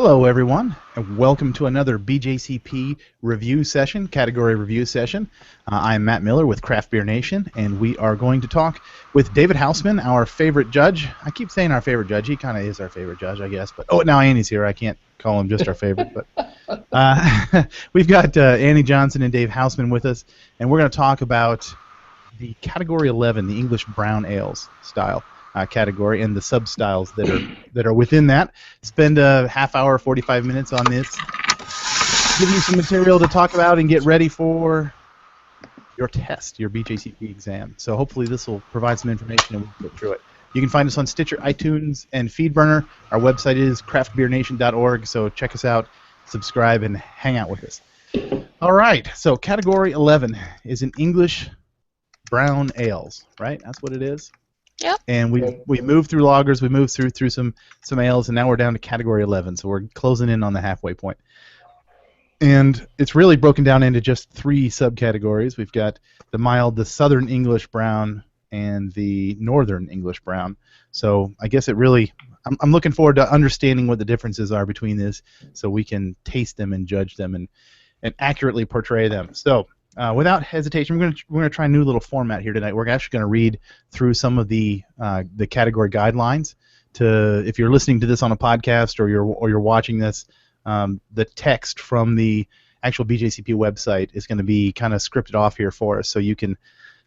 Hello, everyone, and welcome to another BJCP review session, category review session. I'm Matt Miller with Craft Beer Nation, and we are going to talk with David Hausman, our favorite judge. I keep saying our favorite judge. He kind of is our favorite judge, I guess. But now Annie's here. I can't call him just our favorite. But we've got Annie Johnson and Dave Hausman with us, and we're going to talk about the Category 11, the English Brown Ales style. Category and the sub-styles that are within that. Spend a half hour, 45 minutes on this. Give you some material to talk about and get ready for your test, your BJCP exam. So hopefully this will provide some information and we can get through it. You can find us on Stitcher, iTunes, and FeedBurner. Our website is craftbeernation.org, so check us out, subscribe, and hang out with us. All right, so Category 11 is an English brown ales, right? That's what it is. Yep. And we moved through lagers, we moved through some ales, and now we're down to Category 11, so we're closing in on the halfway point. And it's really broken down into just three subcategories. We've got the mild, the Southern English brown, and the Northern English brown. So I guess it really, I'm looking forward to understanding what the differences are between this, so we can taste them and judge them and accurately portray them. So. Without hesitation, we're going to try a new little format here tonight. We're actually going to read through some of the category guidelines. If you're listening to this on a podcast or you're watching this, the text from the actual BJCP website is going to be kind of scripted off here for us, so you can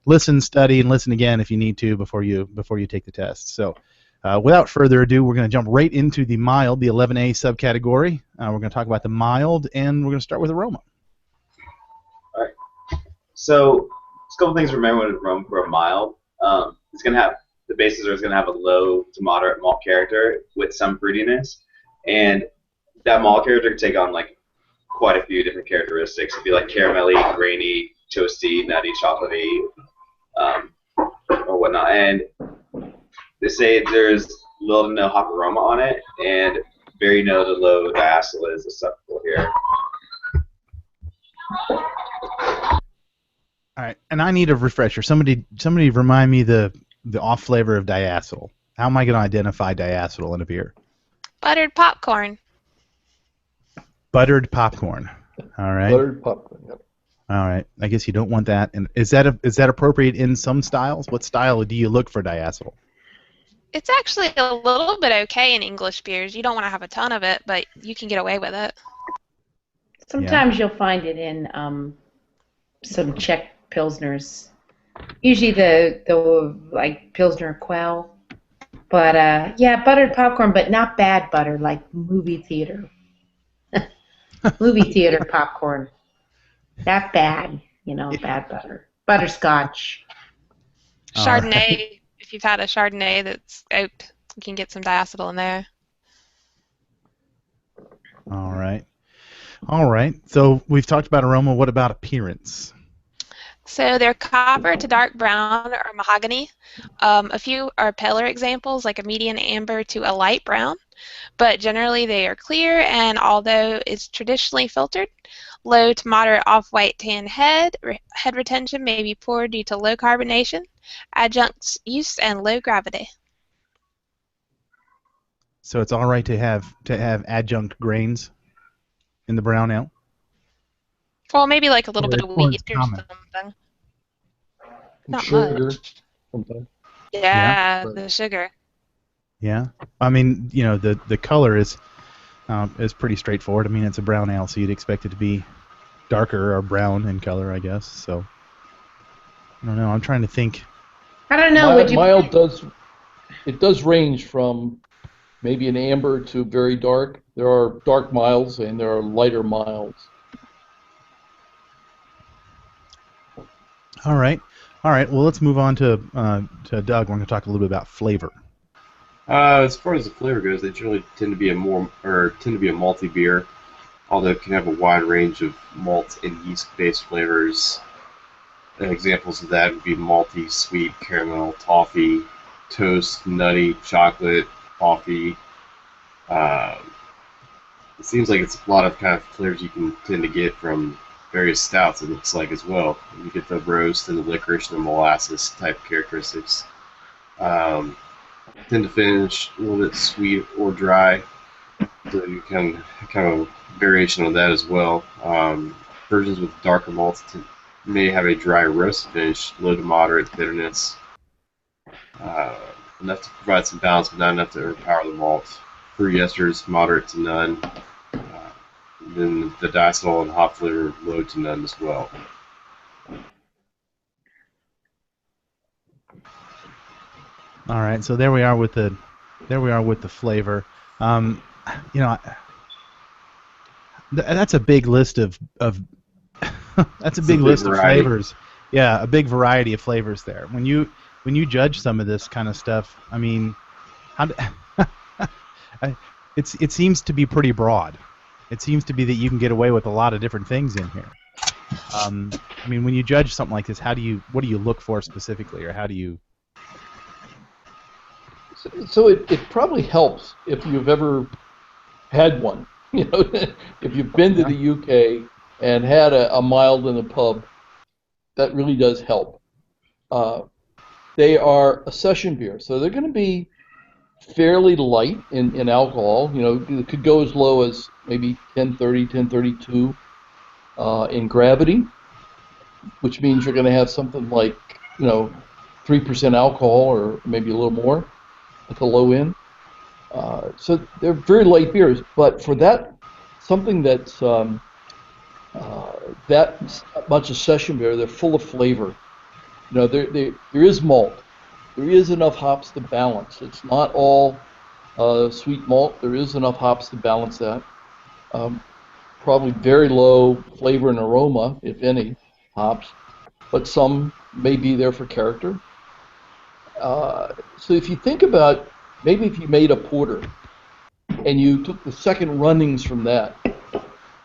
listen, study, and listen again if you need to before you take the test. So, without further ado, we're going to jump right into the mild, the 11A subcategory. We're going to talk about the mild, and we're going to start with aroma. So, just a couple things to remember when aroma for a mild. It's going to have, the bases are going to have a low to moderate malt character with some fruitiness, and that malt character can take on like quite a few different characteristics. It'd be like caramelly, grainy, toasty, nutty, chocolatey, or whatnot. And they say there's little to no hop aroma on it, and very no to low diacetyl is acceptable here. All right, and I need a refresher. Somebody remind me the off flavor of diacetyl. How am I going to identify diacetyl in a beer? Buttered popcorn. Buttered popcorn. All right. Buttered popcorn. Yep. All right. I guess you don't want that. And is that appropriate in some styles? What style do you look for diacetyl? It's actually a little bit okay in English beers. You don't want to have a ton of it, but you can get away with it. Sometimes you'll find it in some Czech Pilsners. Usually the like Pilsner Quell. But yeah, buttered popcorn, but not bad butter, like movie theater. Movie theater popcorn. Not bad, bad butter. Butterscotch. Chardonnay, if you've had a Chardonnay that's oaked, you can get some diacetyl in there. All right. All right. So we've talked about aroma. What about appearance? So they're copper to dark brown or mahogany. A few are paler examples, like a medium amber to a light brown. But generally they are clear, and although it's traditionally filtered, low to moderate off-white tan head retention may be poor due to low carbonation, adjuncts use, and low gravity. So it's all right to have adjunct grains in the brown ale? Well, maybe like a little bit of wheat or something. Not sugar, much. sometimes. Yeah, the sugar. Yeah. I mean, the color is pretty straightforward. I mean, it's a brown ale, so you'd expect it to be darker or brown in color, I guess. So I don't know. I'm trying to think. I don't know. Mild does range from maybe an amber to very dark. There are dark milds and there are lighter milds. All right. Well, let's move on to Doug. We're going to talk a little bit about flavor. As far as the flavor goes, they generally tend to be a malty beer, although it can have a wide range of malt and yeast-based flavors. Examples of that would be malty, sweet, caramel, toffee, toast, nutty, chocolate, coffee. It seems like it's a lot of kind of flavors you can tend to get from various stouts, it looks like, as well. You get the roast and the licorice and the molasses type characteristics. Tend to finish a little bit sweet or dry. kind of variation of that as well. Versions with darker malts may have a dry roast finish, low to moderate bitterness, enough to provide some balance, but not enough to overpower the malt. Fruity esters, moderate to none. Then the diacetyl and hop flavor, low to none as well. All right, so there we are with the flavor. That's a big list of that's a big list of flavors. Yeah, a big variety of flavors there. When you judge some of this kind of stuff, I mean, it seems to be pretty broad. It seems to be that you can get away with a lot of different things in here. I mean, when you judge something like this, what do you look for specifically, or how do you? So it probably helps if you've ever had one. You know, if you've been to the UK and had a mild in a pub, that really does help. They are a session beer, so they're going to be fairly light in alcohol. You know, it could go as low as maybe 1030, 1032 in gravity, which means you're going to have something like, 3% alcohol or maybe a little more at the low end. So they're very light beers, but for that, something that's that much a session beer, they're full of flavor. You know, there is malt. There is enough hops to balance. It's not all sweet malt. There is enough hops to balance that. Probably very low flavor and aroma, if any, hops, but some may be there for character. So if you think about, maybe if you made a porter and you took the second runnings from that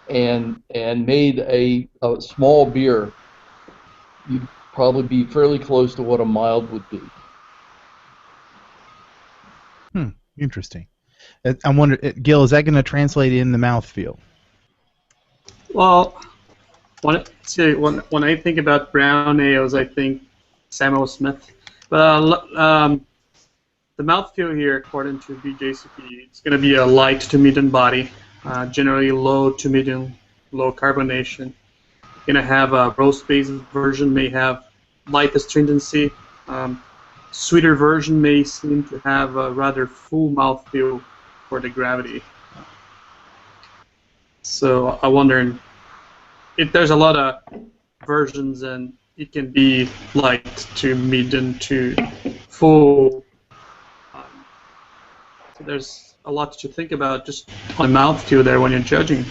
and made a small beer, you'd probably be fairly close to what a mild would be. Interesting. I wonder, Gil, is that going to translate in the mouthfeel? Well, when I think about brown ales, I think Samuel Smith. But the mouthfeel here, according to BJCP, it's going to be a light to medium body, generally low to medium, low carbonation. Going to have a roast-based version, may have light astringency. Sweeter version may seem to have a rather full mouthfeel for the gravity. So I wonder if there's a lot of versions, and it can be light to medium to full. So there's a lot to think about just on mouthfeel there when you're judging.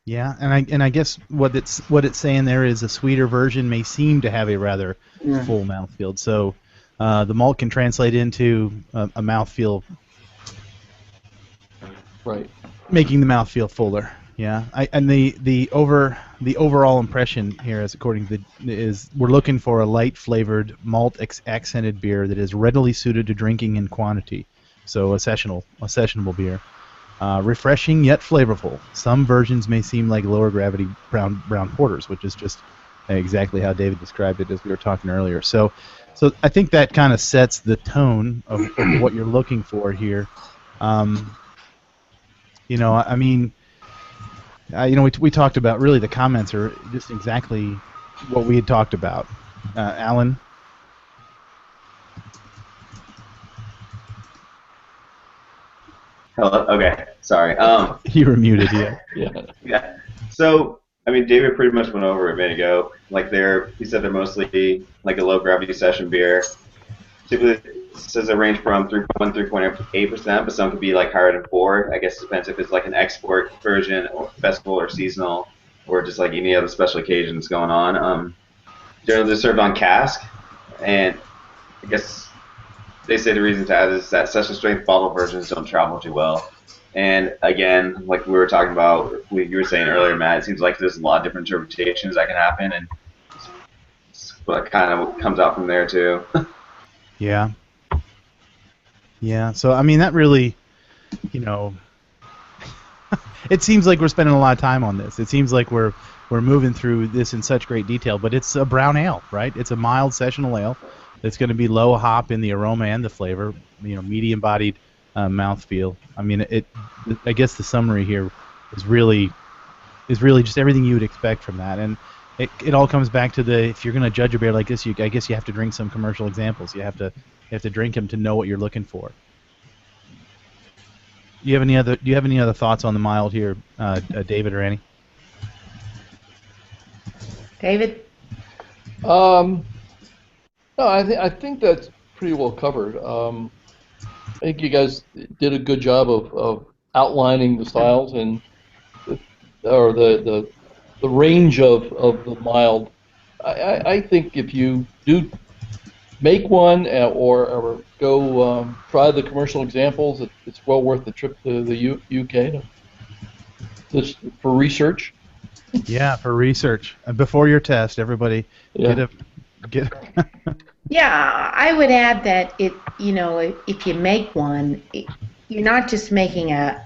Yeah, and I guess what it's saying there is a sweeter version may seem to have a rather full mouthfeel. So the malt can translate into a mouthfeel, right? Making the mouthfeel fuller. Yeah, and the overall impression here, as according to is we're looking for a light flavored malt accented beer that is readily suited to drinking in quantity. So a sessionable beer. Refreshing yet flavorful. Some versions may seem like lower gravity brown porters, which is just exactly how David described it as we were talking earlier. So I think that kind of sets the tone of what you're looking for here. We talked about, really the comments are just exactly what we had talked about. Alan? Hello? Okay, sorry. You were muted, yeah. Yeah. So, I mean, David pretty much went over it a minute ago. Like he said they're mostly like a low gravity session beer. Typically, it says they range from 3.1 to 3.8%, but some could be like higher than 4. I guess it depends if it's like an export version or festival or seasonal or just like any other special occasions going on. Generally, they're served on cask, and I guess they say the reason to add is that session strength bottle versions don't travel too well. And again, like we were talking about, you were saying earlier, Matt, it seems like there's a lot of different interpretations that can happen, and what kind of comes out from there too. Yeah. So I mean, that really, it seems like we're spending a lot of time on this. It seems like we're moving through this in such great detail, but it's a brown ale, right? It's a mild sessional ale. that's going to be low hop in the aroma and the flavor. Medium bodied mouthfeel. I mean, I guess the summary here is really just everything you would expect from that, and it all comes back to if you're going to judge a beer like this, I guess you have to drink some commercial examples. You have to drink them to know what you're looking for. Do you have any other thoughts on the mild here, David or Annie? David? No, I think that's pretty well covered. I think you guys did a good job of outlining the styles and the range of the mild. I think if you do make one or go try the commercial examples, it's well worth the trip to the UK just for research. Yeah, for research. Before your test, everybody get. Yeah, I would add that if you make one, you're not just making a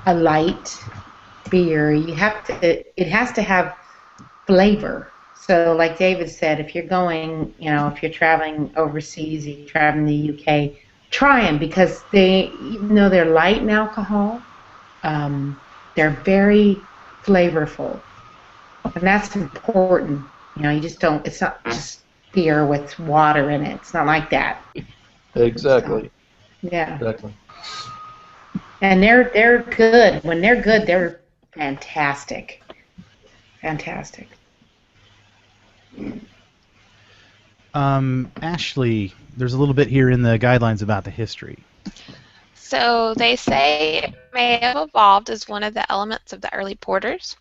light beer. It has to have flavor. So, like David said, if you're traveling overseas, if you're traveling to the UK, try them because even though they're light in alcohol, they're very flavorful, and that's important. It's not just beer with water in it. It's not like that. Exactly. So, yeah. Exactly. And they're good. When they're good, they're fantastic. Fantastic. Ashley, there's a little bit here in the guidelines about the history. So they say it may have evolved as one of the elements of the early porters.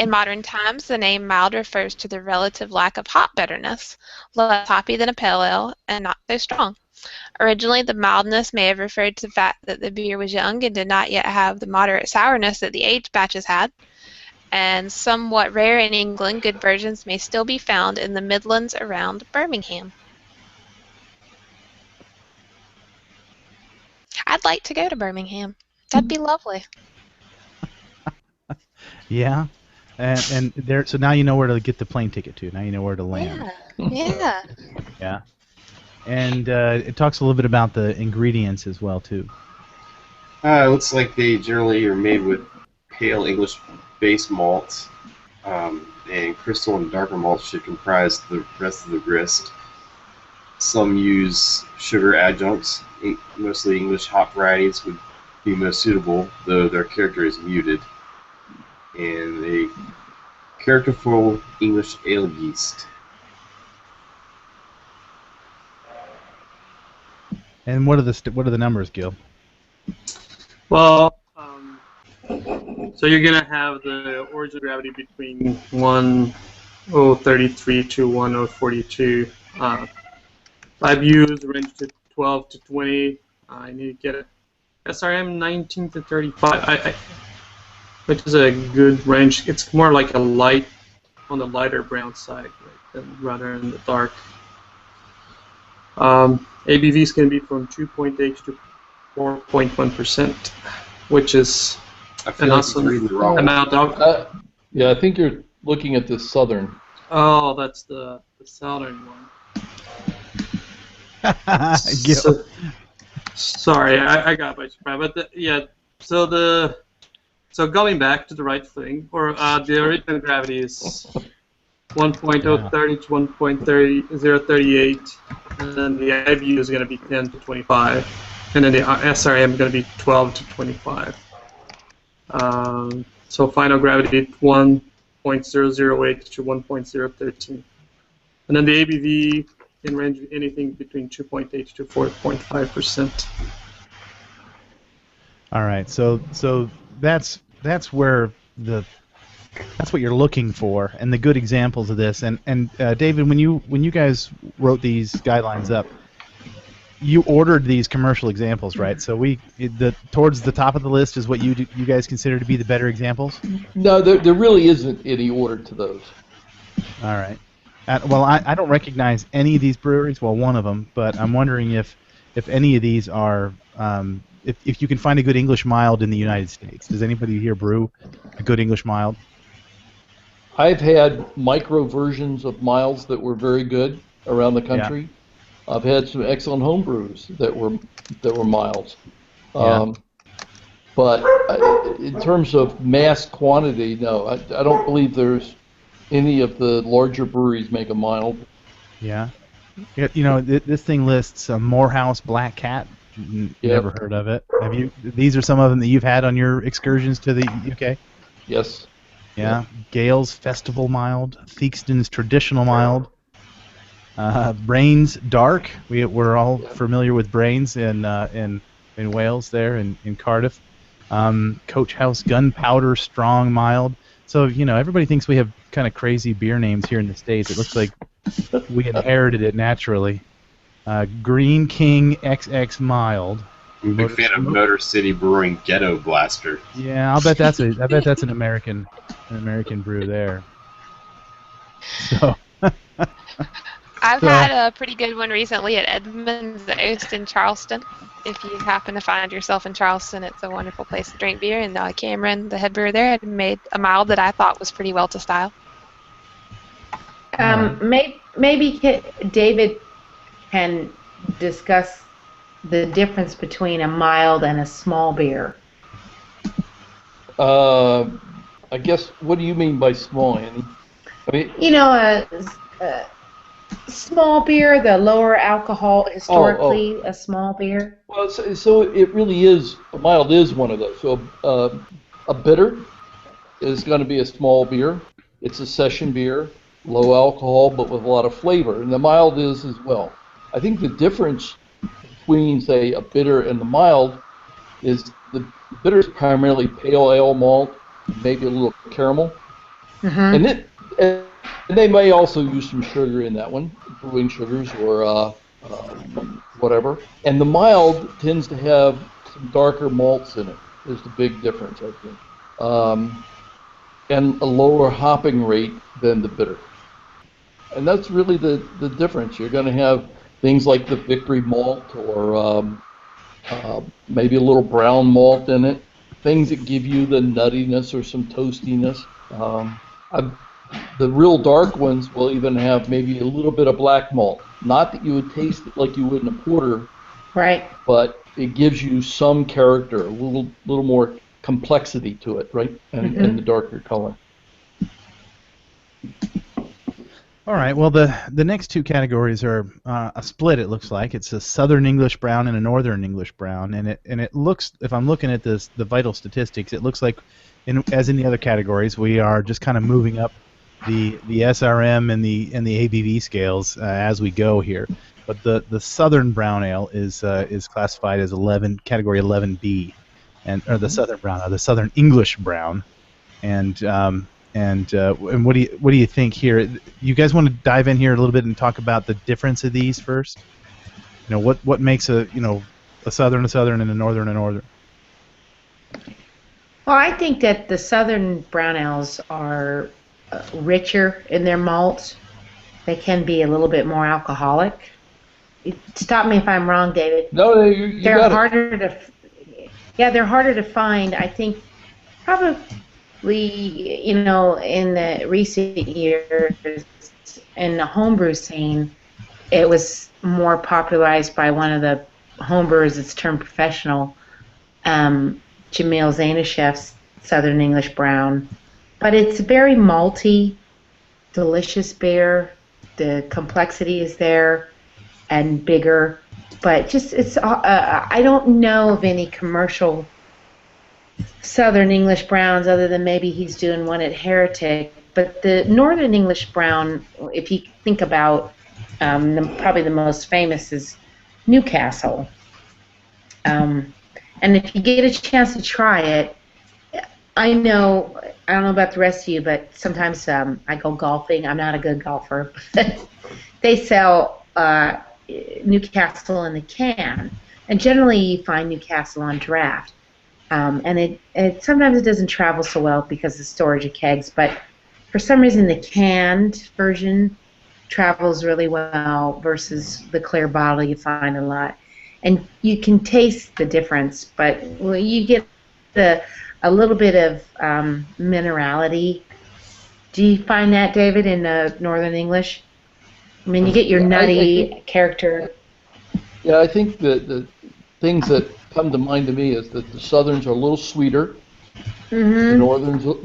In modern times, the name mild refers to the relative lack of hop bitterness, less hoppy than a pale ale, and not so strong. Originally, the mildness may have referred to the fact that the beer was young and did not yet have the moderate sourness that the aged batches had. And somewhat rare in England, good versions may still be found in the Midlands around Birmingham. I'd like to go to Birmingham. That'd be lovely. Yeah, and there. So now you know where to get the plane ticket to. Now you know where to land. Yeah. Yeah. And it talks a little bit about the ingredients as well too. It looks like they generally are made with pale English base malts, and crystal and darker malts should comprise the rest of the grist. Some use sugar adjuncts. Mostly English hop varieties would be most suitable, though their character is muted. And a characterful English ale yeast. And what are the numbers, Gil? Well, so you're gonna have the origin of gravity between 1033 to 1042. IBUs range to 12 to 20. I need to get it. SRM 19 to 35. Which is a good range. It's more like a light on the lighter brown side, right, rather than the dark. ABV is going to be from 2.8 to 4.1%, which is an awesome amount of. Yeah, I think you're looking at the southern. Oh, that's the southern one. Gil. Sorry, I got by surprise. But so going back to the right thing, or the original gravity is 1.030 to 1.038, and then the IBU is going to be 10 to 25, and then the SRM is going to be 12 to 25. So final gravity 1.008 to 1.013, and then the ABV can range anything between 2.8 to 4.5%. All right, so that's what you're looking for, and the good examples of this. And David, when you guys wrote these guidelines up, you ordered these commercial examples, right? So towards the top of the list is what you guys consider to be the better examples. No, there really isn't any order to those. All right. Well, I don't recognize any of these breweries. Well, one of them, but I'm wondering if any of these are. If you can find a good English mild in the United States. Does anybody here brew a good English mild? I've had micro versions of milds that were very good. around the country. I've had some excellent home brews that were milds. But in terms of mass quantity, no, I don't believe there's any of the larger breweries make a mild. Yeah. You know, this thing lists Morehouse Black Cat. Never heard of it. Have you? These are some of them that you've had on your excursions to the UK? Yes. Yeah. Gale's Festival Mild, Theakston's Traditional Mild, Brains Dark. We're all familiar with Brains in Wales there in Cardiff. Coach House Gunpowder Strong Mild. So, you know, everybody thinks we have kind of crazy beer names here in the States. It looks like we inherited it naturally. Green King XX Mild. I'm a big fan of Motor City Brewing Ghetto Blaster. Yeah, I bet that's an American brew there. So I've had a pretty good one recently at Edmund's Oast in Charleston. If you happen to find yourself in Charleston, it's a wonderful place to drink beer. And Cameron, the head brewer there, had made a mild that I thought was pretty well to style. Maybe David can discuss the difference between a mild and a small beer. I guess, what do you mean by small, Annie? I mean, you know, a small beer, the lower alcohol, historically, a small beer. Well, so it really is, a mild is one of those. So a bitter is going to be a small beer. It's a session beer, low alcohol, but with a lot of flavor. And the mild is as well. I think the difference between, say, a bitter and the mild is the bitter is primarily pale ale malt, maybe a little caramel. Mm-hmm. And they may also use some sugar in that one, brewing sugars or whatever. And the mild tends to have some darker malts in it. Is the big difference, I think. And a lower hopping rate than the bitter. And that's really the difference. You're going to have things like the Victory malt or maybe a little brown malt in it. Things that give you the nuttiness or some toastiness. The real dark ones will even have maybe a little bit of black malt. Not that you would taste it like you would in a porter, right? But it gives you some character, a little more complexity to it, right? And the darker color. All right. Well, the next two categories are a split. It looks like it's a Southern English brown and a Northern English brown, and it looks. If I'm looking at the vital statistics, it looks like, as in the other categories, we are just kind of moving up the SRM and the ABV scales as we go here. But the Southern brown ale is classified as category 11B, or the Southern brown, or the Southern English brown, and what do you think here? You guys want to dive in here a little bit and talk about the difference of these first? You know, what makes a Southern and a Northern a Northern? Well, I think that the Southern brown ales are richer in their malts. They can be a little bit more alcoholic. Stop me if I'm wrong, David. No, you they're got harder it. They're harder to find. I think probably, in the recent years in the homebrew scene, it was more popularized by one of the homebrewers that's turned professional, Jamil Zainashev's Southern English Brown. But it's very malty, delicious beer. The complexity is there and bigger. But I don't know of any commercial Southern English browns other than maybe he's doing one at Heretic. But the Northern English brown, if you think about, probably the most famous is Newcastle. And if you get a chance to try it, I don't know about the rest of you, but sometimes I go golfing. I'm not a good golfer. But they sell Newcastle in the can. And generally you find Newcastle on draft. And it sometimes it doesn't travel so well because of the storage of kegs, but for some reason the canned version travels really well versus the clear bottle you find a lot. And you can taste the difference, but you get a little bit of minerality. Do you find that, David, in Northern English? I mean, you get your I nutty character. Yeah, I think the things that come to mind to me is that the Southerns are a little sweeter, the Mm-hmm.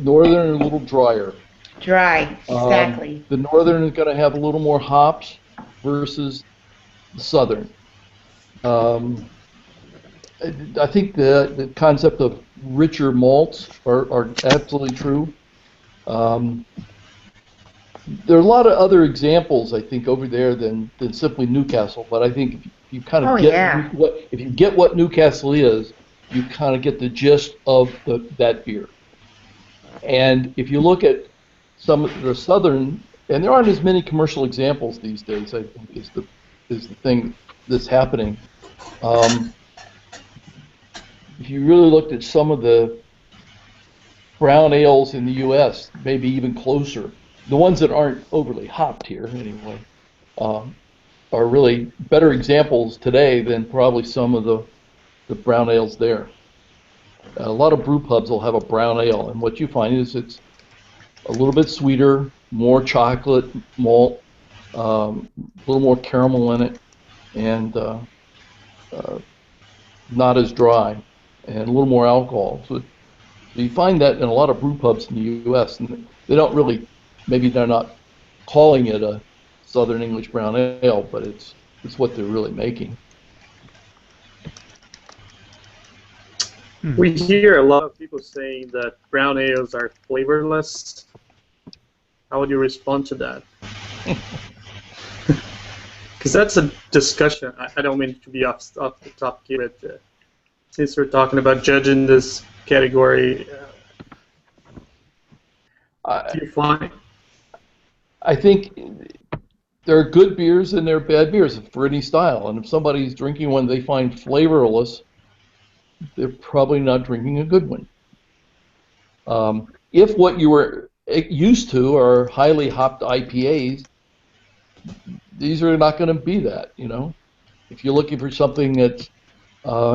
Northern are a little drier. Dry, exactly. The Northern is going to have a little more hops versus the Southern. Um, I think the concept of richer malts are absolutely true. Um, there are a lot of other examples, I think, over there than simply Newcastle. But I think if you kind Oh of get yeah. if you get what Newcastle is, you kind of get the gist of that beer. And if you look at some of the Southern, and there aren't as many commercial examples these days, I think is the thing that's happening. If you really looked at some of the brown ales in the U.S., maybe even closer, the ones that aren't overly hopped here anyway, um, are really better examples today than probably some of the brown ales there. A lot of brew pubs will have a brown ale, and what you find is it's a little bit sweeter, more chocolate malt, a little more caramel in it, and not as dry, and a little more alcohol. So you find that in a lot of brew pubs in the U.S., and they don't really, maybe they're not calling it a Southern English brown ale, but it's what they're really making. We hear a lot of people saying that brown ales are flavorless. How would you respond to that? Because that's a discussion. I don't mean to be off the topic here, but since we're talking about judging this category, do you find? I think there are good beers and there are bad beers for any style, and if somebody's drinking one they find flavorless, they're probably not drinking a good one. If what you were used to are highly hopped IPAs, these are not going to be that, you know. If you're looking for something that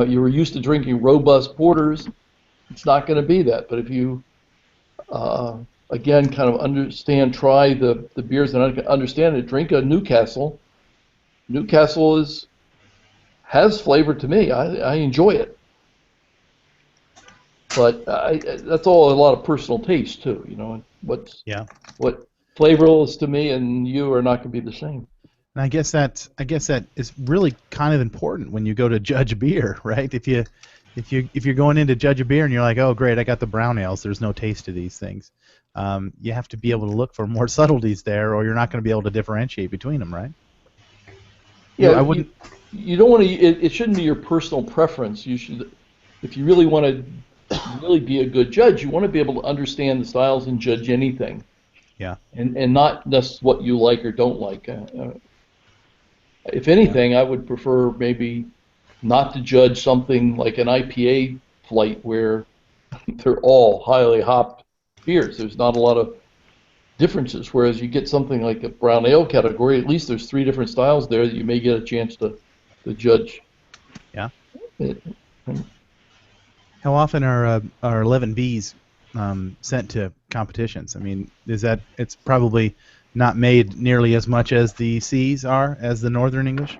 you were used to drinking robust porters, it's not going to be that. But if you, again, kind of try the beers and understand it, drink a Newcastle. Newcastle has flavor to me. I enjoy it. But that's all a lot of personal taste too, you know. What flavorless to me and you are not going to be the same. And I guess that is really kind of important when you go to judge beer, right? If you're going in to judge a beer and you're like, oh great, I got the brown ales, there's no taste to these things. You have to be able to look for more subtleties there, or you're not going to be able to differentiate between them, right? Yeah, I wouldn't. You don't want to. It shouldn't be your personal preference. You should, if you really want to really be a good judge, you want to be able to understand the styles and judge anything. Yeah. And not just what you like or don't like. If anything, I would prefer maybe not to judge something like an IPA flight where they're all highly hopped beers. There's not a lot of differences, whereas you get something like a brown ale category, at least there's 3 different styles there that you may get a chance to judge. Yeah. It. How often are 11Bs sent to competitions? I mean, it's probably not made nearly as much as the Cs are as the Northern English?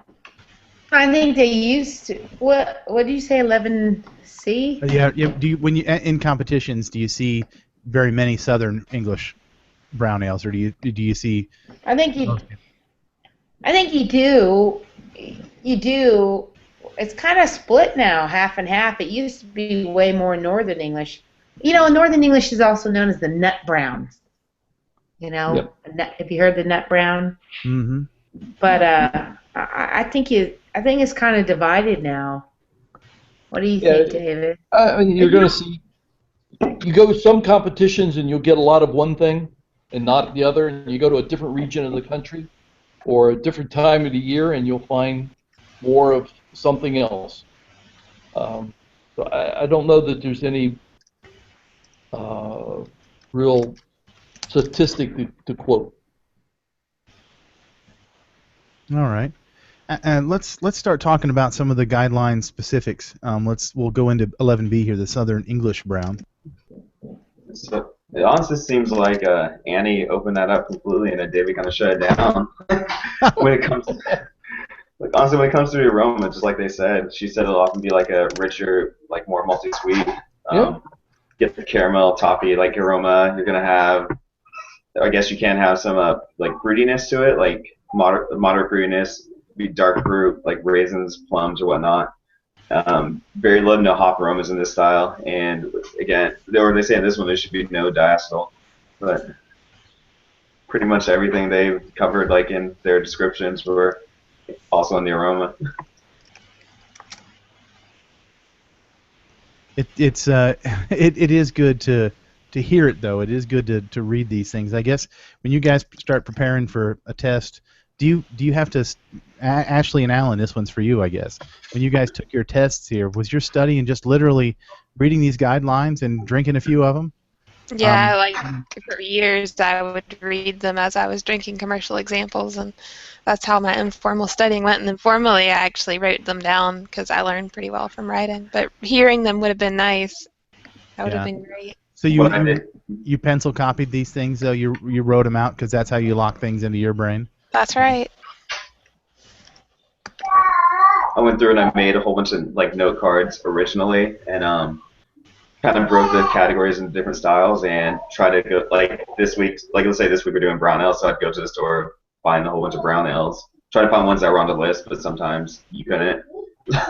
I think they used to. What do you say, 11C? Yeah. Do you, when you in competitions, do you see very many Southern English brown ales, or do you see? I think you do. You do. It's kind of split now, half and half. It used to be way more Northern English. You know, Northern English is also known as the nut brown. You know, yep. Have you heard the nut brown? Mm-hmm. But I think it's kind of divided now. What do you think, David? I mean, you're going to see. You go to some competitions and you'll get a lot of one thing and not the other, and you go to a different region of the country or a different time of the year and you'll find more of something else. So I don't know that there's any real statistic to quote. All right, and let's start talking about some of the guideline specifics. We'll go into 11B here, the Southern English brown. So It honestly seems like Annie opened that up completely, and then David kind of shut it down when it comes. Like honestly, when it comes to the aroma, just like they said, she said it'll often be like a richer, like more malty sweet. Yep. Get the caramel toffee like aroma. You're gonna have, I guess you can have some like fruitiness to it, like moderate fruitiness, be dark fruit like raisins, plums, or whatnot. Very low no hop aromas in this style, and again, they say in this one there should be no diacetyl, but pretty much everything they've covered, like in their descriptions, were also in the aroma. It is good to hear it though. It is good to read these things. I guess when you guys start preparing for a test, do you have to Ashley and Alan, this one's for you, I guess. When you guys took your tests here, was your study and just literally reading these guidelines and drinking a few of them? Yeah, like for years I would read them as I was drinking commercial examples, and that's how my informal studying went. And then formally, I actually wrote them down because I learned pretty well from writing. But hearing them would have been nice. That would have been great. So you pencil copied these things, though? You wrote them out because that's how you lock things into your brain? That's right. I went through and I made a whole bunch of like note cards originally, and kind of broke the categories into different styles and try to go like this week. Like let's say this week we're doing brown ale, so I'd go to the store, find a whole bunch of brown ales, try to find ones that were on the list, but sometimes you couldn't.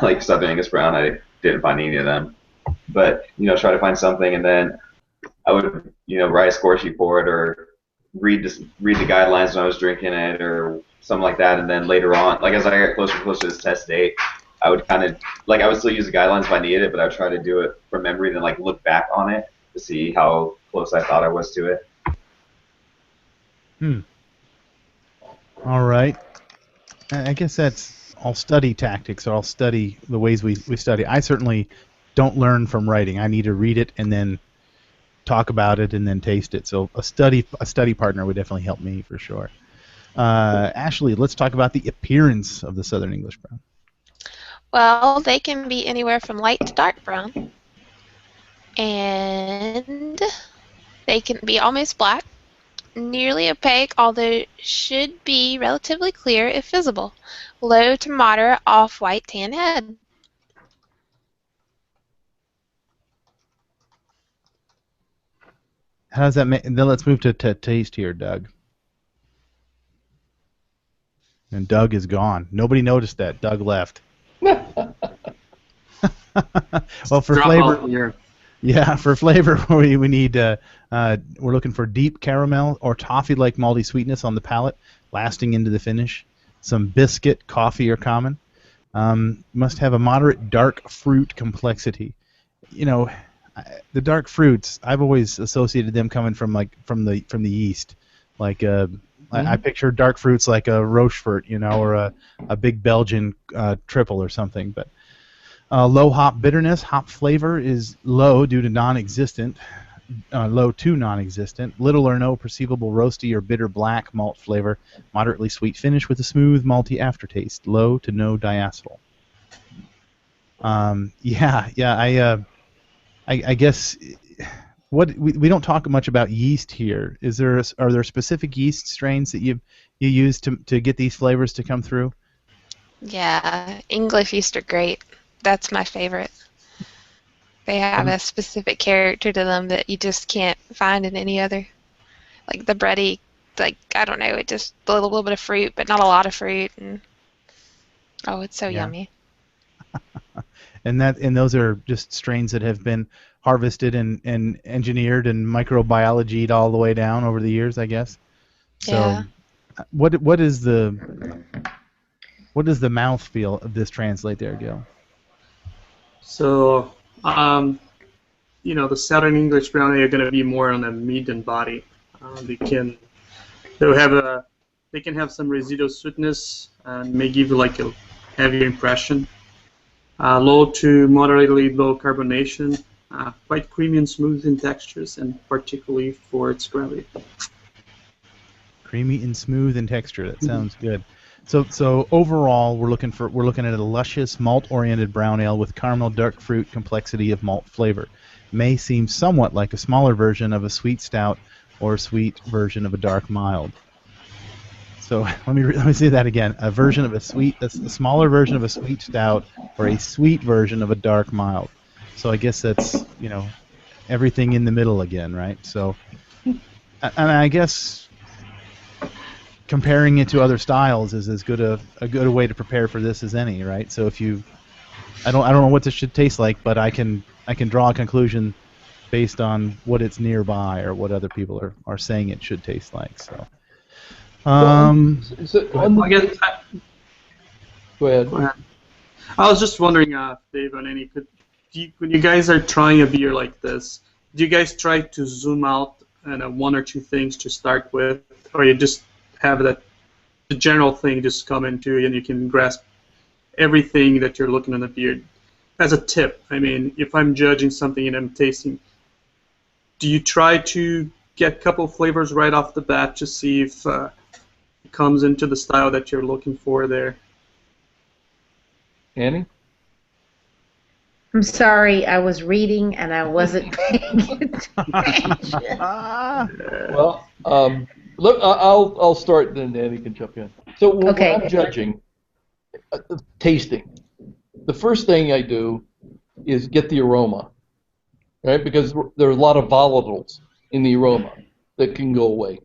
Like Southern Angus Brown, I didn't find any of them. But try to find something, and then I would write a score sheet for it or read the guidelines when I was drinking it or something like that, and then later on, like as I got closer and closer to this test date, I would kind of like I would still use the guidelines if I needed it, but I would try to do it from memory, then like look back on it to see how close I thought I was to it. All right. I guess that's all study tactics, or all study the ways we study. I certainly don't learn from writing. I need to read it and then talk about it and then taste it. So a study partner would definitely help me for sure. Ashley, let's talk about the appearance of the Southern English Brown. Well, they can be anywhere from light to dark brown, and they can be almost black, nearly opaque, although should be relatively clear if visible, low to moderate off-white tan head. How does that make? Then let's move to taste here, Doug. And Doug is gone. Nobody noticed that. Doug left. Well, for flavor, for flavor, we need we're looking for deep caramel or toffee-like malty sweetness on the palate, lasting into the finish. Some biscuit, coffee, or common. Must have a moderate dark fruit complexity. The dark fruits, I've always associated them coming from the yeast. Like I picture dark fruits like a Rochefort, or a big Belgian triple or something. But low hop bitterness, hop flavor is low due to non-existent, low to non-existent. Little or no perceivable roasty or bitter black malt flavor. Moderately sweet finish with a smooth malty aftertaste. Low to no diacetyl. I guess we don't talk much about yeast here. Are there specific yeast strains that you use to get these flavors to come through? Yeah, English yeast are great. That's my favorite. They have a specific character to them that you just can't find in any other. Like the bready, I don't know, it just a little bit of fruit, but not a lot of fruit, and it's so yummy. And those are just strains that have been harvested and engineered and microbiologied all the way down over the years, I guess. So, yeah. What does the mouthfeel of this translate there, Gil? So, the Southern English Brown Ale are going to be more on the meat and body. They can have some residual sweetness and may give you like a heavier impression. Low to moderately low carbonation, quite creamy and smooth in textures, and particularly for its gravity. Creamy and smooth in texture. That sounds good. So overall, we're looking at a luscious malt-oriented brown ale with caramel, dark fruit, complexity of malt flavor. May seem somewhat like a smaller version of a sweet stout or a sweet version of a dark mild. So let me say that again. A smaller version of a sweet stout or a sweet version of a dark mild. So I guess that's everything in the middle again, right? So, and I guess comparing it to other styles is as good a way to prepare for this as any, right? So if you, I don't know what this should taste like, but I can draw a conclusion based on what it's nearby or what other people are saying it should taste like. So. I guess, Go ahead. go ahead. I was just wondering, Dave, on any when you guys are trying a beer like this, do you guys try to zoom out and one or two things to start with, or you just have the general thing just come into and you can grasp everything that you're looking at the beer? As a tip, I mean, if I'm judging something and I'm tasting, do you try to get a couple flavors right off the bat to see if it comes into the style that you're looking for there? Annie? I'm sorry, I was reading and I wasn't paying attention. Well, look, I'll start, then Annie can jump in. So when I'm judging, tasting, the first thing I do is get the aroma, right? Because there are a lot of volatiles in the aroma that can go away.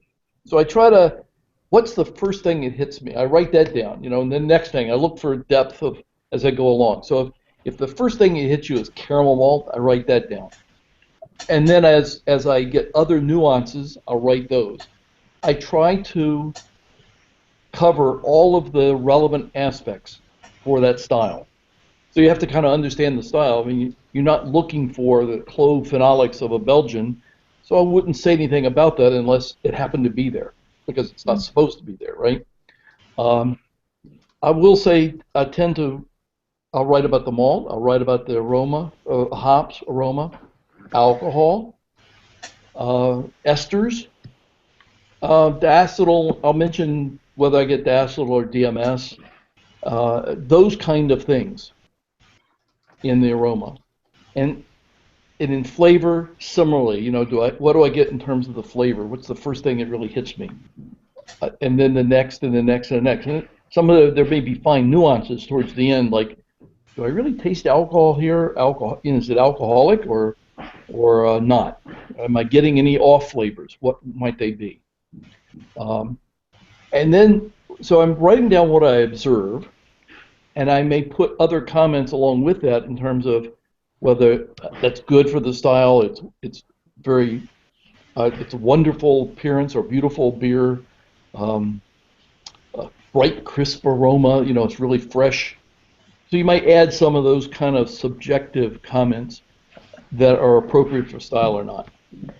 So I try to, what's the first thing that hits me? I write that down, and then next thing I look for depth as I go along. So if the first thing that hits you is caramel malt, I write that down. And then as I get other nuances, I'll write those. I try to cover all of the relevant aspects for that style. So you have to kind of understand the style. I mean, you're not looking for the clove phenolics of a Belgian, so I wouldn't say anything about that unless it happened to be there, because it's not supposed to be there, right? I will say I'll write about the malt, I'll write about the aroma, hops, aroma, alcohol, esters, diacetyl. I'll mention whether I get diacetyl or DMS, those kind of things in the aroma. And in flavor, similarly, what do I get in terms of the flavor? What's the first thing that really hits me? And then the next, and the next, and the next. And there may be fine nuances towards the end, like, do I really taste alcohol here? Is it alcoholic or not? Am I getting any off flavors? What might they be? And then, so I'm writing down what I observe, and I may put other comments along with that in terms of whether that's good for the style. It's very, it's a wonderful appearance or beautiful beer, bright, crisp aroma. It's really fresh. So you might add some of those kind of subjective comments that are appropriate for style or not.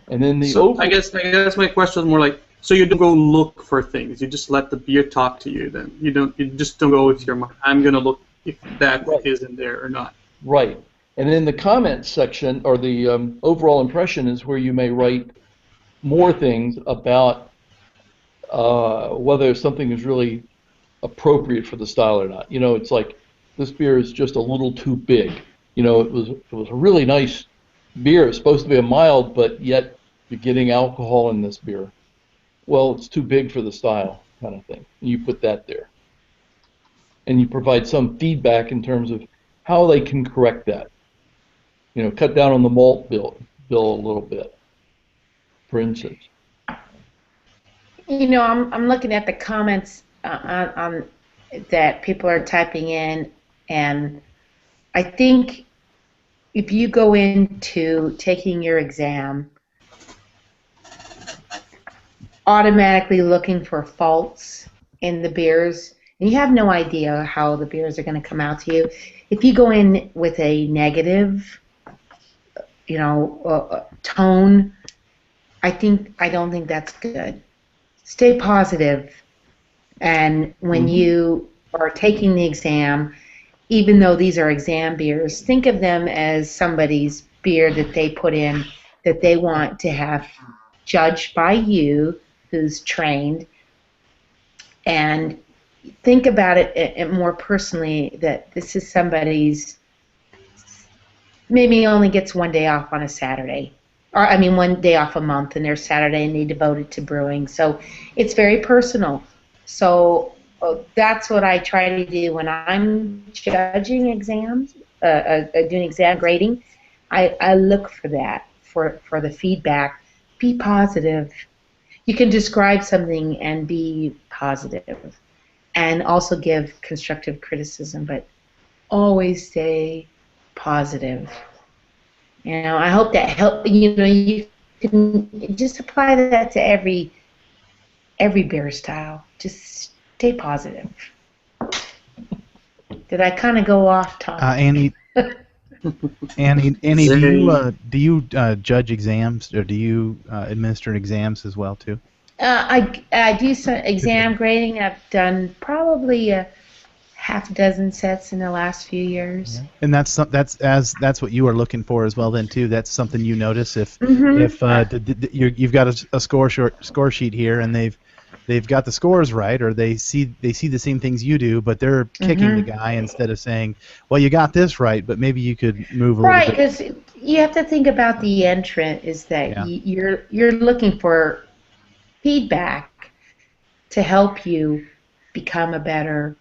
And then I guess my question is more like, so you don't go look for things. You just let the beer talk to you. Then you just don't go with your mind. I'm gonna look if that is in there or not. Right. And then the comments section or the overall impression is where you may write more things about whether something is really appropriate for the style or not. It's like, this beer is just a little too big. It was a really nice beer. It's supposed to be a mild, but yet you're getting alcohol in this beer. Well, it's too big for the style, kind of thing. And you put that there. And you provide some feedback in terms of how they can correct that. Cut down on the malt bill a little bit, for instance. I'm looking at the comments on that people are typing in, and I think if you go into taking your exam automatically looking for faults in the beers, and you have no idea how the beers are going to come out to you, if you go in with a negative, tone, I don't think that's good. Stay positive, and when you are taking the exam, even though these are exam beers, think of them as somebody's beer that they put in that they want to have judged by you, who's trained, and think about it more personally, that this is somebody's, maybe only gets one day off on a Saturday. Or, I mean, one day off a month, and their Saturday and they devote it to brewing. So it's very personal. So that's what I try to do when I'm judging exams, doing exam grading. I look for that, for the feedback. Be positive. You can describe something and be positive, and also give constructive criticism, but always stay positive. I hope that help. You can just apply that to every beer style. Just stay positive. Did I kind of go off topic? Annie, Zing. do you judge exams, or do you administer exams as well too? I do some exam grading. I've done probably a half a dozen sets in the last few years. Yeah. And that's what you are looking for as well then too. That's something you notice if you've got a score sheet here, and they've got the scores right, or they see the same things you do, but they're kicking the guy instead of saying, well, you got this right, but maybe you could move a little bit. Right, because you have to think about the entrant is that you're looking for feedback to help you become a better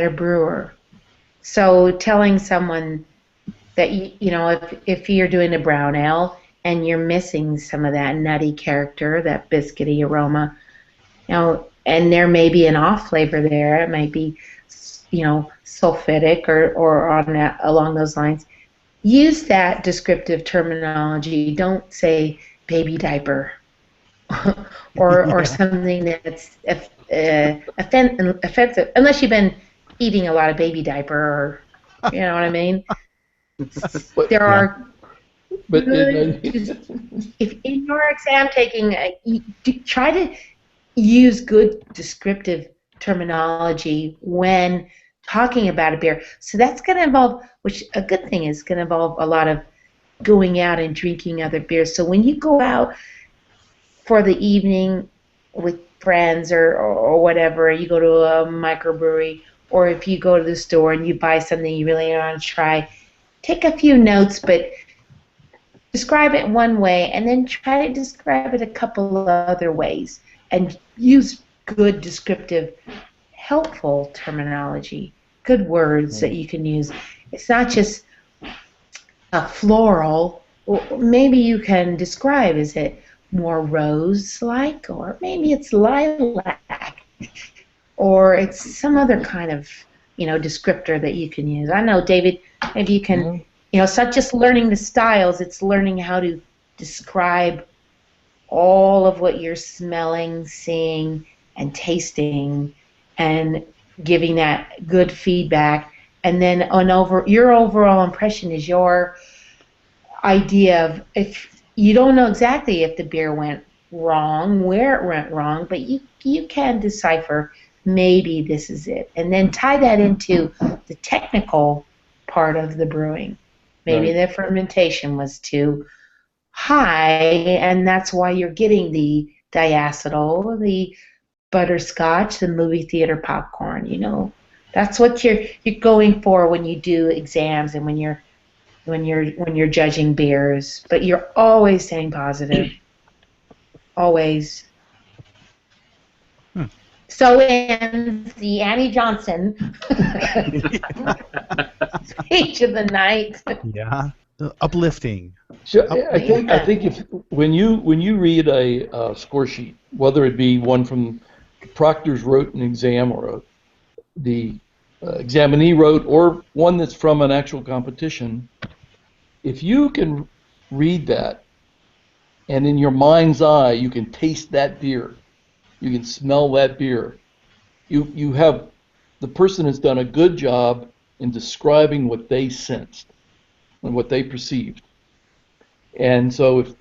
brewer. So telling someone that if you're doing a brown ale and you're missing some of that nutty character, that biscuity aroma, and there may be an off flavor there. It might be, sulfitic or on that, along those lines. Use that descriptive terminology. Don't say baby diaper or something that's offensive, unless you've been eating a lot of baby diaper, or you know what I mean. There are if in your exam taking, try to use good descriptive terminology when talking about a beer. So that's going to involve, which a good thing is, going to involve a lot of going out and drinking other beers. So when you go out for the evening with friends or whatever, you go to a microbrewery, or if you go to the store and you buy something you really want to try, take a few notes, but describe it one way and then try to describe it a couple of other ways, and use good descriptive, helpful terminology, good words that you can use. It's not just a floral. Maybe you can describe, is it more rose-like, or maybe it's lilac, or it's some other kind of descriptor that you can use. I know, David, maybe you can, it's not just learning the styles, it's learning how to describe all of what you're smelling, seeing, and tasting, and giving that good feedback. And then your overall impression is your idea of, if you don't know exactly if the beer went wrong, where it went wrong, but you can decipher, maybe this is it. And then tie that into the technical part of the brewing. Maybe the fermentation was too high, and that's why you're getting the diacetyl, the butterscotch, the movie theater popcorn. That's what you're going for when you do exams and when you're judging beers. But you're always staying positive. Always. So ends the Annie Johnson speech of the night. Yeah, uplifting. So I think if when you read a score sheet, whether it be one from proctors wrote an exam, or the examinee wrote, or one that's from an actual competition, if you can read that, and in your mind's eye you can taste that beer, you can smell that beer, you have, the person has done a good job in describing what they sensed and what they perceived. And so, if,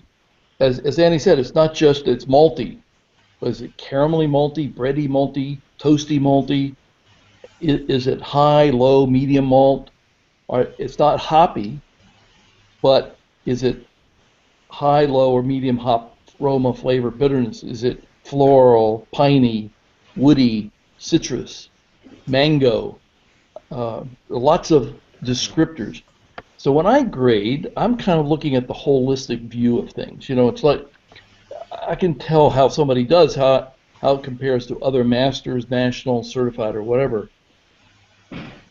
as Annie said, it's not just it's malty. Was it caramelly malty, bready malty, toasty malty? Is it high, low, medium malt? Or it's not hoppy, but is it high, low, or medium hop aroma, flavor, bitterness? Is it floral, piney, woody? citrus, mango, lots of descriptors. So when I grade, I'm kind of looking at the holistic view of things. You know, it's like I can tell how somebody does, how it compares to other masters, national, certified, or whatever.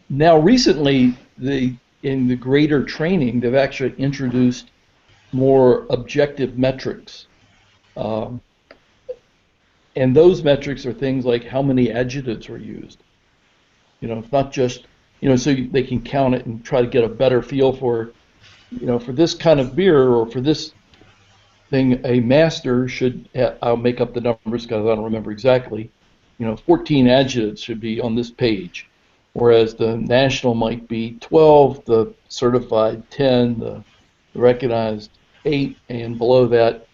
Now, recently, in the grader training, they've actually introduced more objective metrics. Um, and those metrics are things like how many adjectives were used. You know, it's not just, you know, so they can count it and try to get a better feel for, you know, for this kind of beer or for this thing, a master should, I'll make up the numbers because I don't remember exactly, you know, 14 adjectives should be on this page, whereas the national might be 12, the certified 10, the recognized 8, and below that,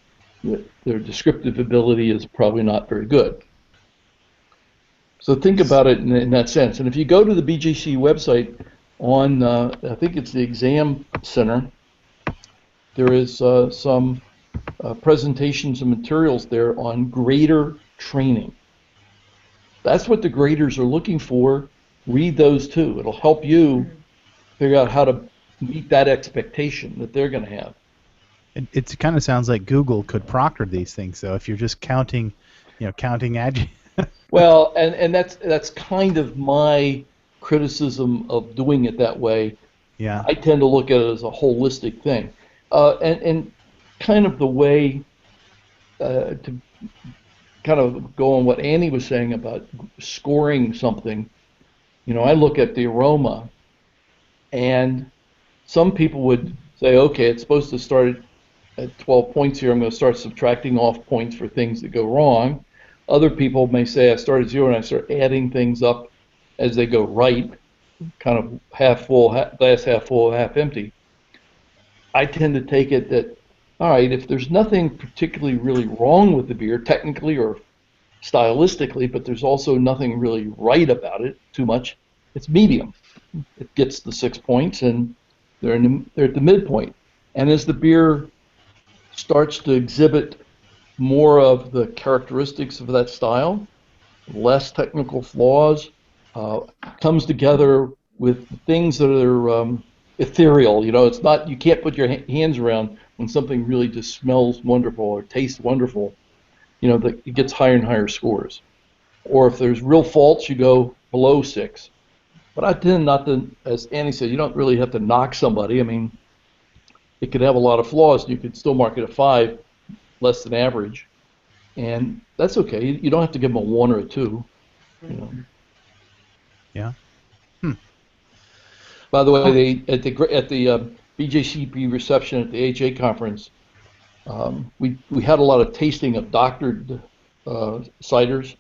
their descriptive ability is probably not very good. So think about it in that sense. And if you go to the BJC website on, I think it's the Exam Center, there is some presentations and materials there on grader training. That's what the graders are looking for. Read those too. It'll help you figure out how to meet that expectation that they're going to have. It kind of sounds like Google could proctor these things, though, if you're just counting, you know, counting adjectives. Well, and that's kind of my criticism of doing it that way. Yeah. I tend to look at it as a holistic thing, and kind of the way to kind of go on what Annie was saying about scoring something. You know, I look at the aroma, and some people would say, okay, it's supposed to start at 12 points here. I'm going to start subtracting off points for things that go wrong. Other people may say I start at 0 and I start adding things up as they go right, kind of half full, glass half full, half empty. I tend to take it that, all right, if there's nothing particularly really wrong with the beer, technically or stylistically, but there's also nothing really right about it too much, it's medium. It gets the 6 points, and they're at the midpoint. And as the beer starts to exhibit more of the characteristics of that style, less technical flaws, comes together with things that are ethereal. You know, it's not, you can't put your hands around when something really just smells wonderful or tastes wonderful. You know, it gets higher and higher scores. Or if there's real faults, you go below 6. But I tend not to, as Annie said, you don't really have to knock somebody. I mean, it could have a lot of flaws, and you could still mark it a 5, less than average, and that's okay. You don't have to give them a 1 or a 2. You know. Yeah. By the way, at the BJCP reception at the HA conference, we had a lot of tasting of doctored ciders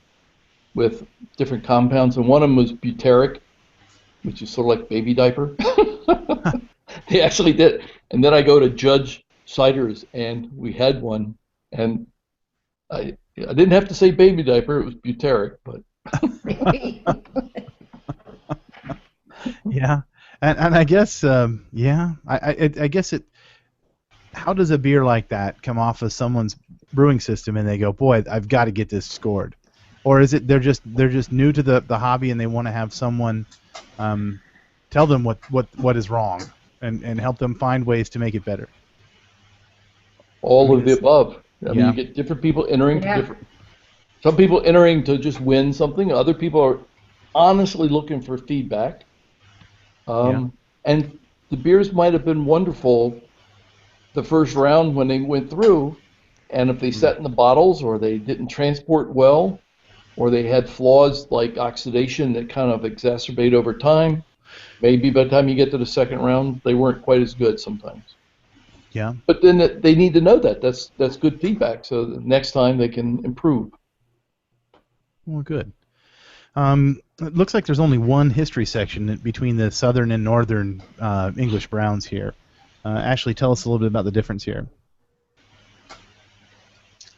with different compounds, and one of them was butyric, which is sort of like baby diaper. They actually did. And then I go to judge ciders, and we had one, and I didn't have to say baby diaper, it was butyric, but Yeah, and I guess yeah, I guess it. How does a beer like that come off of someone's brewing system and they go, boy, I've got to get this scored, or is it they're just new to the hobby and they want to have someone tell them what is wrong and help them find ways to make it better? All of the above. I mean, Yeah. you get different people entering to different. Some people entering to just win something. Other people are honestly looking for feedback. And the beers might have been wonderful the first round when they went through, and if they sat in the bottles or they didn't transport well, or they had flaws like oxidation that kind of exacerbate over time, maybe by the time you get to the second round, they weren't quite as good sometimes. Yeah. But then they need to know that. That's good feedback, so the next time they can improve. Well, good. It looks like there's only one history section between the southern and northern English browns here. Ashley, tell us a little bit about the difference here.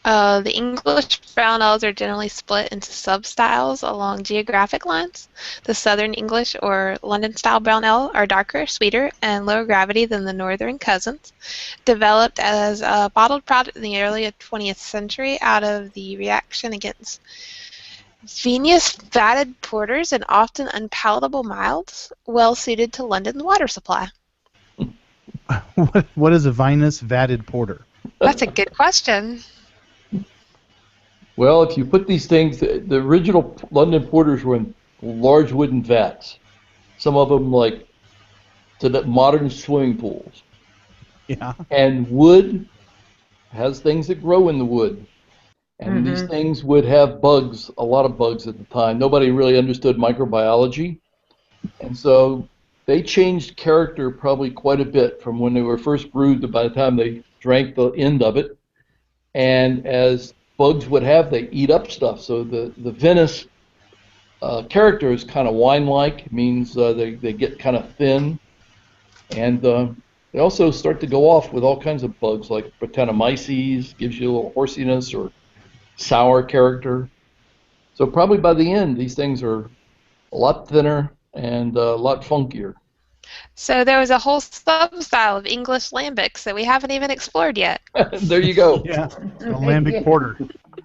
The English brown ales are generally split into sub-styles along geographic lines. The Southern English or London-style brown ale are darker, sweeter, and lower gravity than the northern cousins. Developed as a bottled product in the early 20th century out of the reaction against Venous fatted porters and often unpalatable milds, well suited to London's water supply. What is a vinous vatted porter? That's a good question. Well, if you put these things, the original London porters were in large wooden vats. Some of them like to the modern swimming pools. Yeah. And wood has things that grow in the wood. And these things would have bugs, a lot of bugs at the time. Nobody really understood microbiology. And so they changed character probably quite a bit from when they were first brewed to by the time they drank the end of it. And as bugs would have, they eat up stuff. So the vinous character is kind of wine-like, means they get kind of thin. And they also start to go off with all kinds of bugs, like Brettanomyces, gives you a little horsiness, or sour character. So probably by the end, these things are a lot thinner and a lot funkier. So there was a whole sub-style of English lambics that we haven't even explored yet. There you go. Yeah, the lambic porter.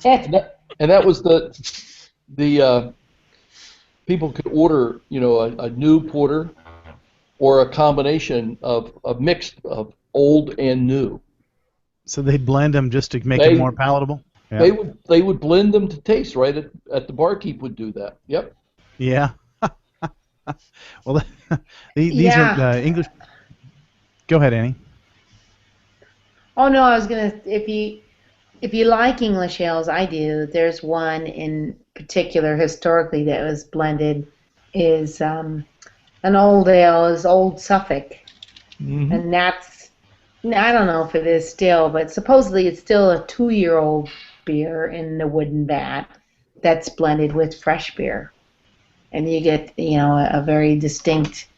And that was the people could order, a new porter or a combination of a mix of old and new. So they'd blend them just to make it more palatable? Yeah. They would blend them to taste, right? At the barkeep would do that. Yep. Yeah. Well, these are English. Go ahead, Annie. Oh no, I was gonna. If you like English ales, I do. There's one in particular historically that was blended. Is an old ale, is Old Suffolk, and that's, I don't know if it is still, but supposedly it's still a 2-year-old beer in the wooden vat that's blended with fresh beer, and you get a very distinct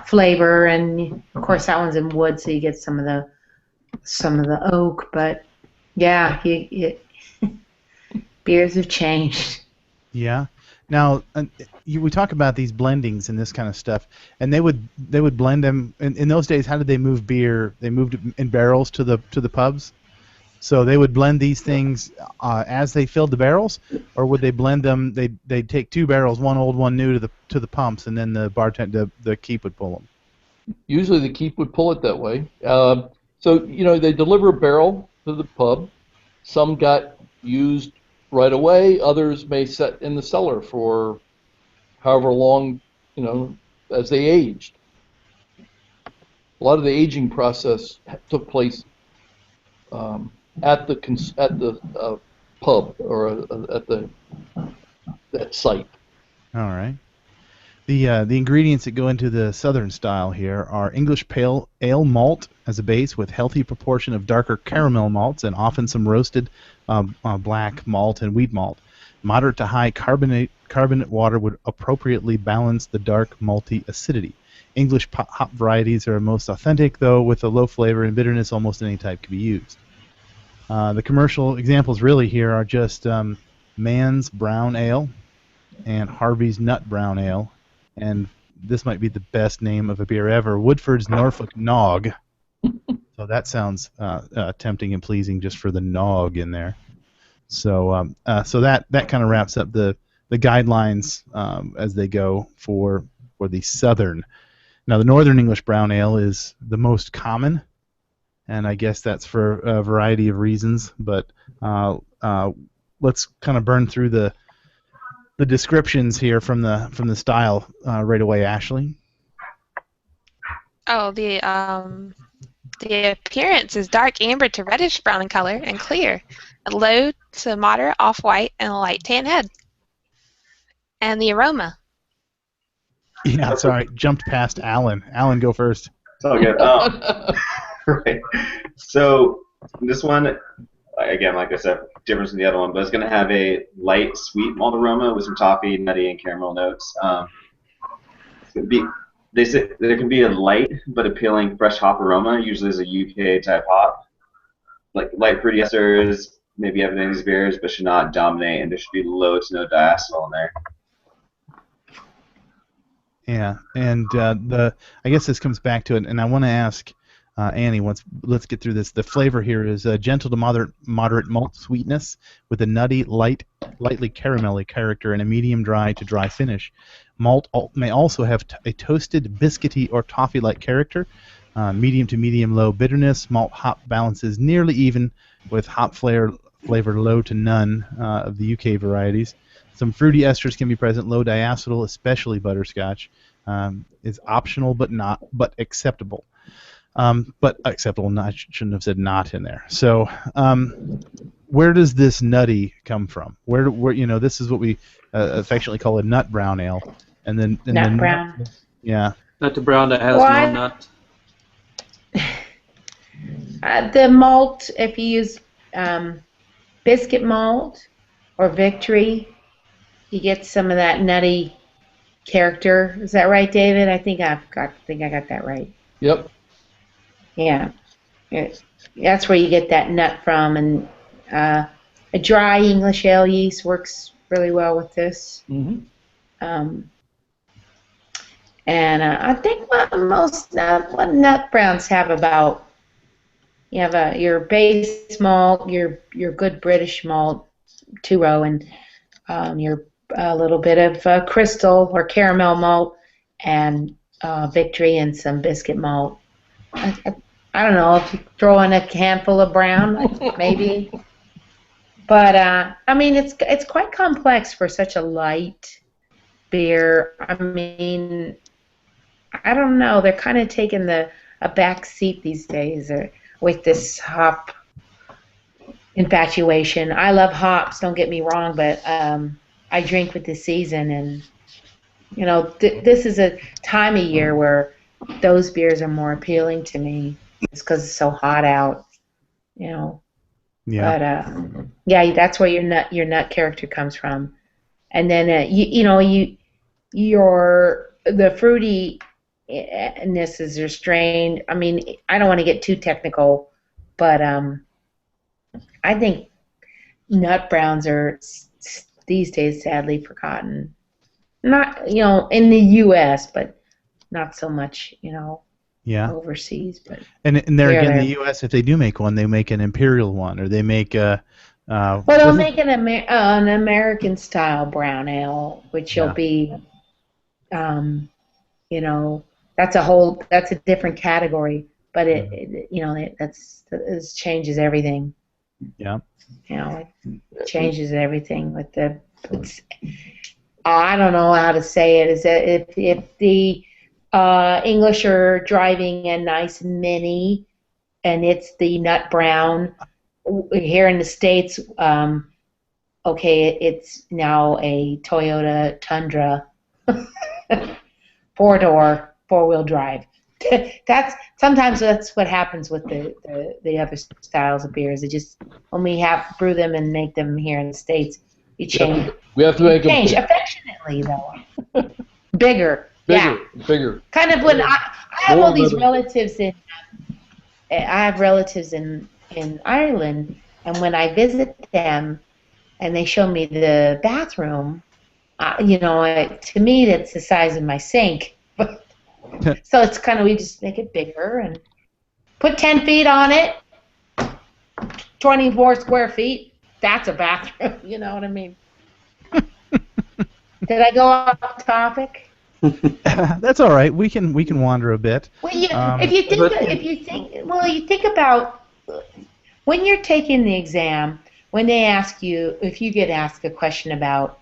flavor. And of course that one's in wood, so you get some of the oak. But yeah, beers have changed. Yeah. Now, we talk about these blendings and this kind of stuff, and they would blend them. In those days, how did they move beer? They moved it in barrels to the pubs. So they would blend these things as they filled the barrels, or would they blend them? They'd take 2 barrels, one old, one new, to the pumps, and then the bartender, the keep would pull them. Usually the keep would pull it that way. So they deliver a barrel to the pub. Some got used right away. Others may sit in the cellar for however long, as they aged. A lot of the aging process took place at the pub or at that site. All right. The ingredients that go into the southern style here are English pale ale malt as a base with healthy proportion of darker caramel malts and often some roasted black malt and wheat malt. Moderate to high carbonate water would appropriately balance the dark malty acidity. English hop varieties are most authentic, though with a low flavor and bitterness, almost any type can be used. The commercial examples really here are just Mann's Brown Ale and Harvey's Nut Brown Ale. And this might be the best name of a beer ever, Woodford's Norfolk Nog. So that sounds tempting and pleasing just for the nog in there. So so that kind of wraps up the guidelines as they go for the southern. Now the northern English brown ale is the most common, and I guess that's for a variety of reasons. But let's kind of burn through the descriptions here from the style right away, Ashley. Oh, the appearance is dark amber to reddish brown in color and clear, a low to moderate off-white and a light tan head. And the aroma. Yeah, sorry, jumped past Alan. Alan, go first. It's all good. Right. So this one, again, like I said, different from the other one, but it's going to have a light, sweet malt aroma with some toffee, nutty, and caramel notes. They say there can be a light but appealing fresh hop aroma, usually as a UK type hop. Like light fruity esters, maybe have in these beers, but should not dominate, and there should be low to no diacetyl in there. Yeah, and I guess this comes back to it, and I want to ask Annie, let's get through this. The flavor here is gentle to moderate malt sweetness with a nutty, lightly caramelly character and a medium dry to dry finish. Malt may also have a toasted, biscuity, or toffee-like character. Medium to medium-low bitterness. Malt hop balance is nearly even with hop flavor low to none of the UK varieties. Some fruity esters can be present. Low diacetyl, especially butterscotch, is optional but acceptable. But acceptable. I shouldn't have said not in there. So, where does this nutty come from? Where this is what we affectionately call a nut brown ale, and then Nut brown. Yeah. Nut to brown that has no nut. The malt, if you use biscuit malt or Victory, you get some of that nutty character. Is that right, David? I think I got that right. Yep. Yeah, that's where you get that nut from, and a dry English ale yeast works really well with this. Mm-hmm. And I think what nut browns have about, you have your base malt, your good British malt, 2-row, and your a little bit of crystal or caramel malt, and Victory, and some biscuit malt. I don't know if you throw in a handful of brown, maybe. But I mean, it's quite complex for such a light beer. I mean, I don't know. They're kind of taking a back seat these days with this hop infatuation. I love hops. Don't get me wrong, but I drink with the season, and this is a time of year where those beers are more appealing to me. It's because it's so hot out, Yeah. But yeah, that's where your nut character comes from, and then the fruitiness is restrained. I mean, I don't want to get too technical, but I think nut browns are these days sadly forgotten. Not in the U.S., but not so much overseas. But and there again, the U.S., if they do make one, they make an imperial one, or they make a. Well, they'll make an American style brown ale, which will be, that's a different category, but it changes everything. Yeah. It changes everything with I don't know how to say it. Is that if the English are driving a nice Mini, and it's the nut brown. Here in the States, it's now a Toyota Tundra, 4-door, 4-wheel drive. Sometimes that's what happens with the other styles of beers. It just, when we brew them and make them here in the States, we change. We have to make them affectionately, though. Bigger. Yeah. Bigger. Kind of when I have all these relatives in Ireland, and when I visit them and they show me the bathroom, to me that's the size of my sink. So it's kind of, we just make it bigger and put 10 feet on it, 24 square feet. That's a bathroom. You know what I mean? Did I go off topic? That's all right. We can wander a bit. Well, you think about when you're taking the exam, when they ask you, if you get asked a question about,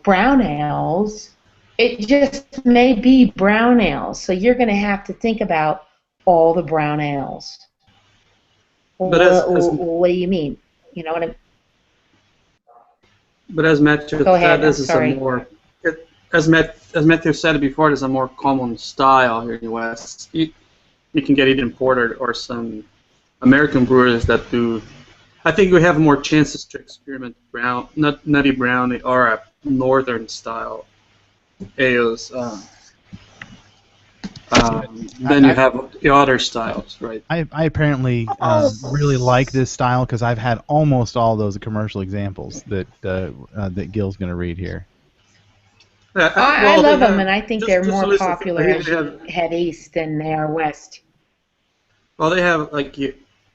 brown ales, it just may be brown ales. So you're going to have to think about all the brown ales. But what do you mean? You know what I mean? But as Matthew said, this is a more, as Matthew said before, there's a more common style here in the West. You can get it imported, or some American brewers that do. I think we have more chances to experiment nutty brown or a northern style ales than you have the other styles, right? I apparently really like this style because I've had almost all those commercial examples that Gil's going to read here. I love them, and I think they're more popular as you head east than they are west. Well, they have like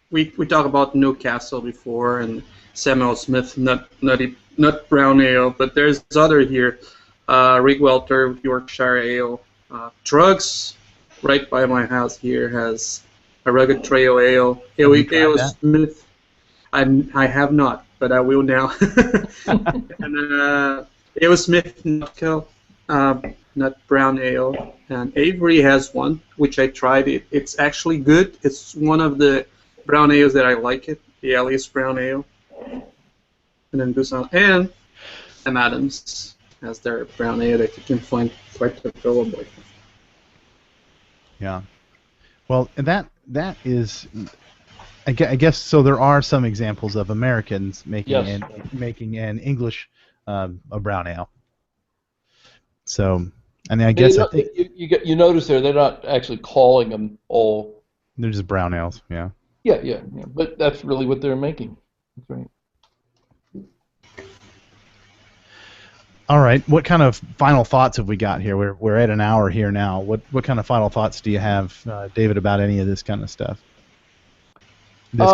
we talked about Newcastle before and Samuel Smith nut brown ale, but there's other here. Rig Welter Yorkshire Ale. Drugs right by my house here has a Rugged Trail Ale. Ale Smith. I have not, but I will now. And Ale Smith Nutco, Nut Brown Ale, and Avery has one, which I tried. It's actually good. It's one of the brown ales that I like it. The Alias Brown Ale. And then Busan and Sam Adams has their brown ale that you can find quite available. Yeah. Well, that is, I guess. So there are some examples of Americans making an English a brown ale. So, and I guess I think you notice there they're not actually calling them all. They're just brown ales. Yeah. Yeah. But that's really what they're making. That's right. All right. What kind of final thoughts have we got here? We're at an hour here now. What kind of final thoughts do you have, David, about any of this kind of stuff? This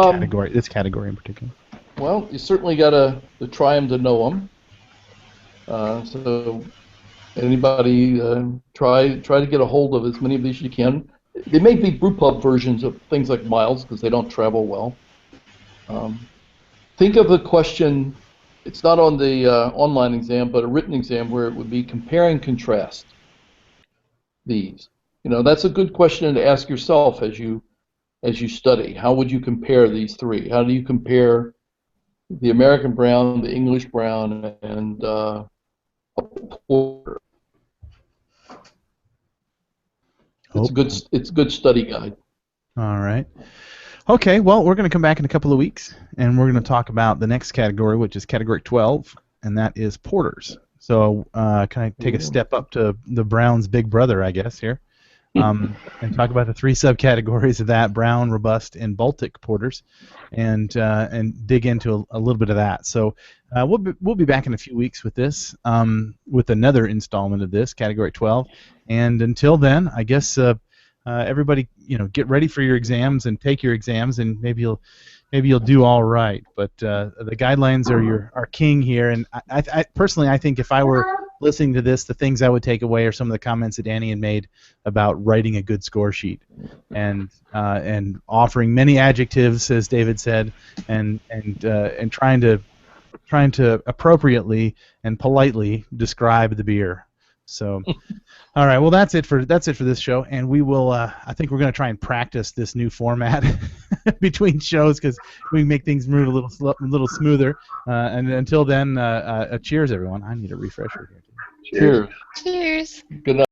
category in particular. Well, you certainly got to try them to know them. So anybody try to get a hold of as many of these as you can. They may be brewpub versions of things like miles because they don't travel well. Think of a question. It's not on the online exam, but a written exam where it would be compare and contrast these. That's a good question to ask yourself as you study. How would you compare these three? How do you compare the American brown, the English brown, and a porter? It's a good study guide. All right. Okay, well, we're going to come back in a couple of weeks, and we're going to talk about the next category, which is Category 12, and that is porters. So can I take a step up to the Brown's big brother, I guess, here, and talk about the three subcategories of that, brown, robust, and Baltic porters, and dig into a little bit of that. So we'll be back in a few weeks with this, with another installment of this, Category 12. And until then, I guess everybody, get ready for your exams and take your exams, and maybe you'll do all right. But the guidelines are king here, and I personally, I think if I were listening to this, the things I would take away are some of the comments that Annie had made about writing a good score sheet, and offering many adjectives, as David said, and trying to appropriately and politely describe the beer. So, all right. Well, that's it for this show, and we will. I think we're going to try and practice this new format between shows because we can make things move a little smoother. And until then, cheers, everyone. I need a refresher here. Cheers. Cheers. Good night.